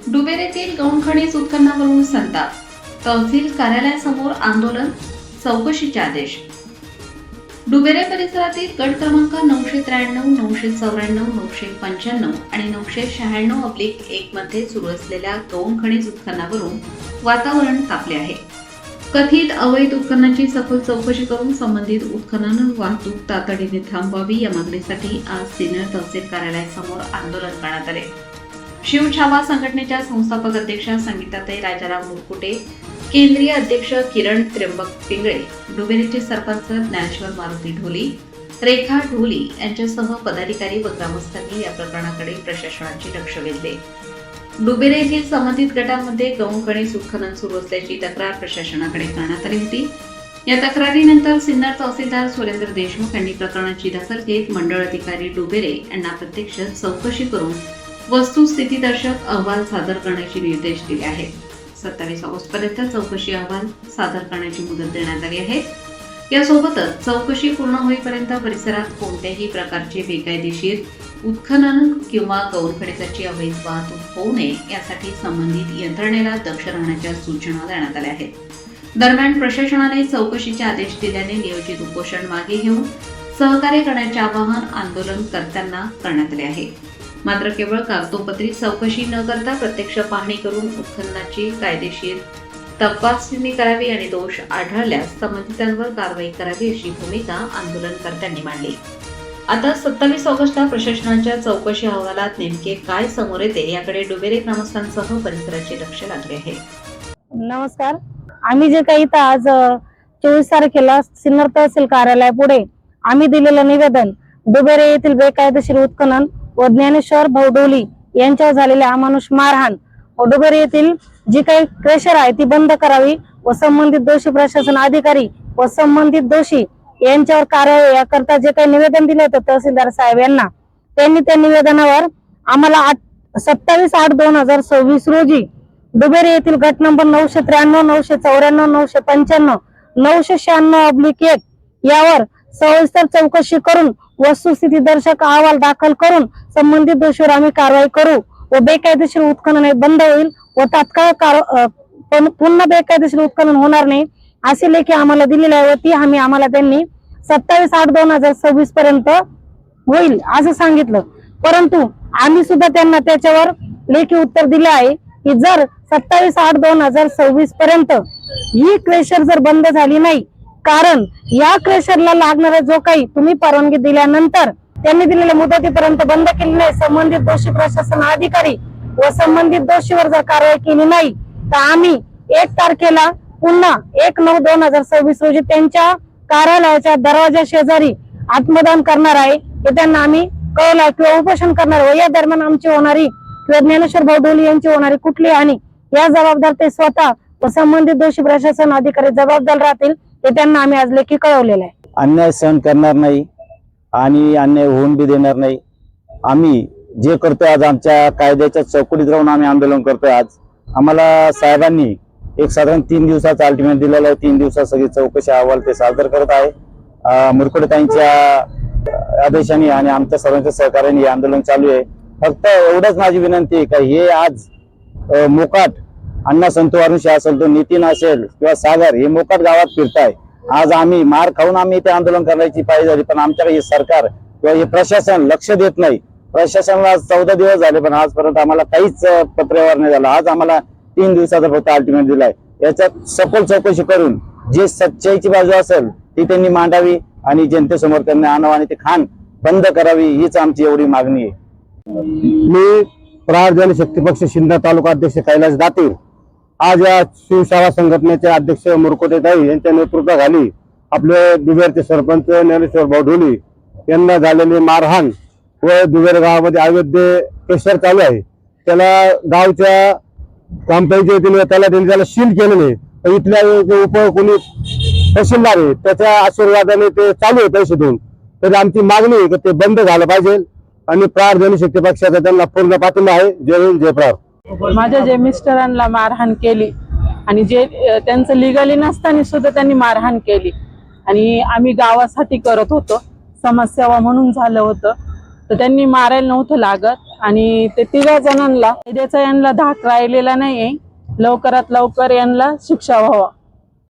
डुबेरेतील गौणखनिज उत्खननावरून संताप, तहसील कार्यालयासमोर आंदोलन, चौकशीचे आदेश। डुबेरे परिसरातील गट क्रमांक 993, 994, 995 आणि 996/1 मध्ये सुरू असलेल्या गौणखनिज उत्खननावरून वातावरण तापले आहे। कथित अवैध उत्खननाची सखोल चौकशी करून संबंधित उत्खनन वाहतूक तातडीने थांबवावी या मागणीसाठी आज सिन्नर तहसील कार्यालयासमोर आंदोलन करण्यात आले। शिवछावा संघटनेच्या संस्थापक अध्यक्षा संगीताताई राजाराम मुरकुटे, केंद्रीय अध्यक्ष किरण त्र्यंबक पिंगळे, डुबेरेचे सरपंच ज्ञानेश्वर मारुती ढोली, रेखा ढोली यांच्यासह पदाधिकारी व ग्रामस्थांनी या प्रकरणाकडे प्रशासनाचे लक्ष वेधले। डुबेरे येथील संबंधित गटांमध्ये गौणखनिज उत्खनन सुरू असल्याची तक्रार प्रशासनाकडे करण्यात आली होती। या तक्रारीनंतर सिन्नर तहसीलदार सुरेंद्र देशमुख यांनी प्रकरणाची दखल घेत मंडळ अधिकारी डुबेरे यांना प्रत्यक्ष चौकशी करून वस्तुस्थितीदर्शक अहवाल सादर करण्याचे निर्देश दिले आहेत। 27 ऑगस्टपर्यंत चौकशी अहवाल सादर करण्याची मुदत देण्यात आली आहे। यासोबतच चौकशी पूर्ण होईपर्यंत परिसरात कोणत्याही प्रकारचे बेकायदेशीर उत्खनन किंवा गौणखनिजाची अवैध वाहतूक होऊ नये यासाठी संबंधित यंत्रणेला दक्ष राहण्याच्या सूचना देण्यात आल्या आहेत। दरम्यान प्रशासनाने चौकशीचे आदेश दिल्याने नियोजित उपोषण मागे घेऊन सहकार्य करण्याचे आवाहन आंदोलनकर्त्यांना करण्यात आले आहे। मात्र केवळ कागदोपत्री चौकशी न करता प्रत्यक्ष पाहणी करून उत्खननाची कायदेशीर तपासणी करावी आणि दोष आढळल्यास संबंधितांवर कारवाई करावी अशी भूमिका आंदोलनकर्त्यांनी मांडली। आता 27 ऑगस्टला प्रशासनाच्या चौकशी अहवालात नेमके काय समोर येते याकडे डुबेरे ग्रामस्थांसह परिसराचे लक्ष लागले आहे। नमस्कार, आम्ही जे काही इथं आज 24 तारखेला सिन्नर तहसील कार्यालयापुढे आम्ही दिलेलं निवेदन डुबेरे येथील बेकायदेशीर उत्खनन व ज्ञानेश्वर भाऊ ढोली यांच्यावर झालेले अमानुष मारहाण व डुबेरे येथील जी काही क्रेशर आहे ती बंद करावी व संबंधित दोषी प्रशासन अधिकारी व संबंधित दोषी यांच्यावर कारवाई याकरता जे काही निवेदन दिले होते तहसीलदार साहेब यांना, त्यांनी त्या निवेदनावर आम्हाला 27/8/2026 रोजी डुबेरे येथील गट नंबर 993, 994, 995, 996/1 यावर सविस्तर चौकशी करून वस्तुस्थिती दर्शक अहवाल दाखल करून संबंधित दोषीवर आम्ही कारवाई करू व बेकायदेशीर उत्खनन बंद होईल व तात्काळ पुन्हा बेकायदेशीर उत्खनन होणार नाही असे लेखी आम्हाला दिलेले आहे व ती हमी आम्हाला त्यांनी 27/8/2026 पर्यंत होईल असं सांगितलं। परंतु आम्ही सुद्धा त्यांना त्याच्यावर लेखी उत्तर दिले आहे की जर 27/8/2026 पर्यंत ही क्रेशर जर बंद झाली नाही, कारण या क्रेशरला लागणारा जो काही तुम्ही परवानगी दिल्यानंतर त्यांनी दिलेल्या मुदतीपर्यंत बंद केली नाही, संबंधित दोषी प्रशासन अधिकारी व संबंधित दोषीवर जर कारवाई केली नाही तर आम्ही 1 तारखेला पुन्हा 1/9/2026 रोजी त्यांच्या कार्यालयाच्या दरवाजा शेजारी आत्मदान करणार आहे हे त्यांना आम्ही कळवलं किंवा उपोषण करणार व या दरम्यान आमची होणारी किंवा ज्ञानेश्वर भाऊ ढोली यांची होणारी कुठली हानी या जबाबदार ते स्वतः व संबंधित दोषी प्रशासन अधिकारी जबाबदार राहतील हे त्यांना आम्ही आज लेखी कळवलेलं आहे। अन्याय सहन करणार नाही आणि अन्याय होऊन बी देणार नाही। आम्ही जे करतोय आज आमच्या कायद्याच्या चौकटीत राहून आम्ही आंदोलन करतोय। आज आम्हाला साहेबांनी एक साधारण 3 दिवसाचा अल्टिमेट दिलेला आहे। 3 दिवसात सगळी चौकशी अहवाल ते सादर करत आहे। मुरकुटेताईंच्या आदेशाने आणि आमच्या सर्वांच्या सहकार्याने हे आंदोलन चालू आहे। फक्त एवढंच माझी विनंती आहे की हे आज मोकाट अण्णा संतू वरुषे असेल तो नितीन असेल किंवा सागर हे मोकाट गावात फिरताय। आज आम्ही मार खाऊन आम्ही ते आंदोलन करण्याची पाहिजे झाली, पण आमच्याकडे हे सरकार किंवा हे प्रशासन लक्ष देत नाही। प्रशासनाला 14 दिवस झाले पण आजपर्यंत आम्हाला काहीच पत्रव्यवहार नाही झाला। आज आम्हाला 3 दिवसाचा फक्त अल्टिमेट दिलाय। याच्यात सखोल चौकशी करून जे सच्चाईची बाजू असेल ती त्यांनी मांडावी आणि जनतेसमोर त्यांनी आणावं आणि ते खाण बंद करावी हीच आमची एवढी मागणी आहे। मी प्रहार जनशक्ती पक्ष सिन्नर तालुका अध्यक्ष कैलास दातीर आज या शिवछावा संघटनेचे अध्यक्ष मुरकुटेताई यांच्या नेतृत्वाखाली आपले डुबेरचे सरपंच ज्ञानेश्वर भाऊ ढोली यांना झालेली मारहाण व डुबेर गावामध्ये अवैध क्रेशर चालू आहे त्याला गावच्या ग्रामपंचायतीने त्याला सील केलं नाही। इथल्या उप कोणी तहसीलदार आहे त्याच्या आशीर्वादाने ते चालू आहे पैसे देऊन। तर आमची मागणी आहे की ते बंद झालं पाहिजे आणि प्रहार जनशक्ती पक्षाचा त्यांना पूर्ण पाठिंबा आहे। जय हिंद, जय प्रहार। माझ्या जे मिस्टरांना मारहाण केली आणि जे त्यांचं लिगली नसताना सुद्धा त्यांनी मारहाण केली आणि आम्ही गावासाठी करत होतो, समाजसेवा म्हणून झालं होतं तर त्यांनी मारायला नव्हतं लागत आणि ते 3 जणांना कायद्याचा यांना धाक राहिलेला नाहीये. लवकरात लवकर यांना शिक्षा व्हावा.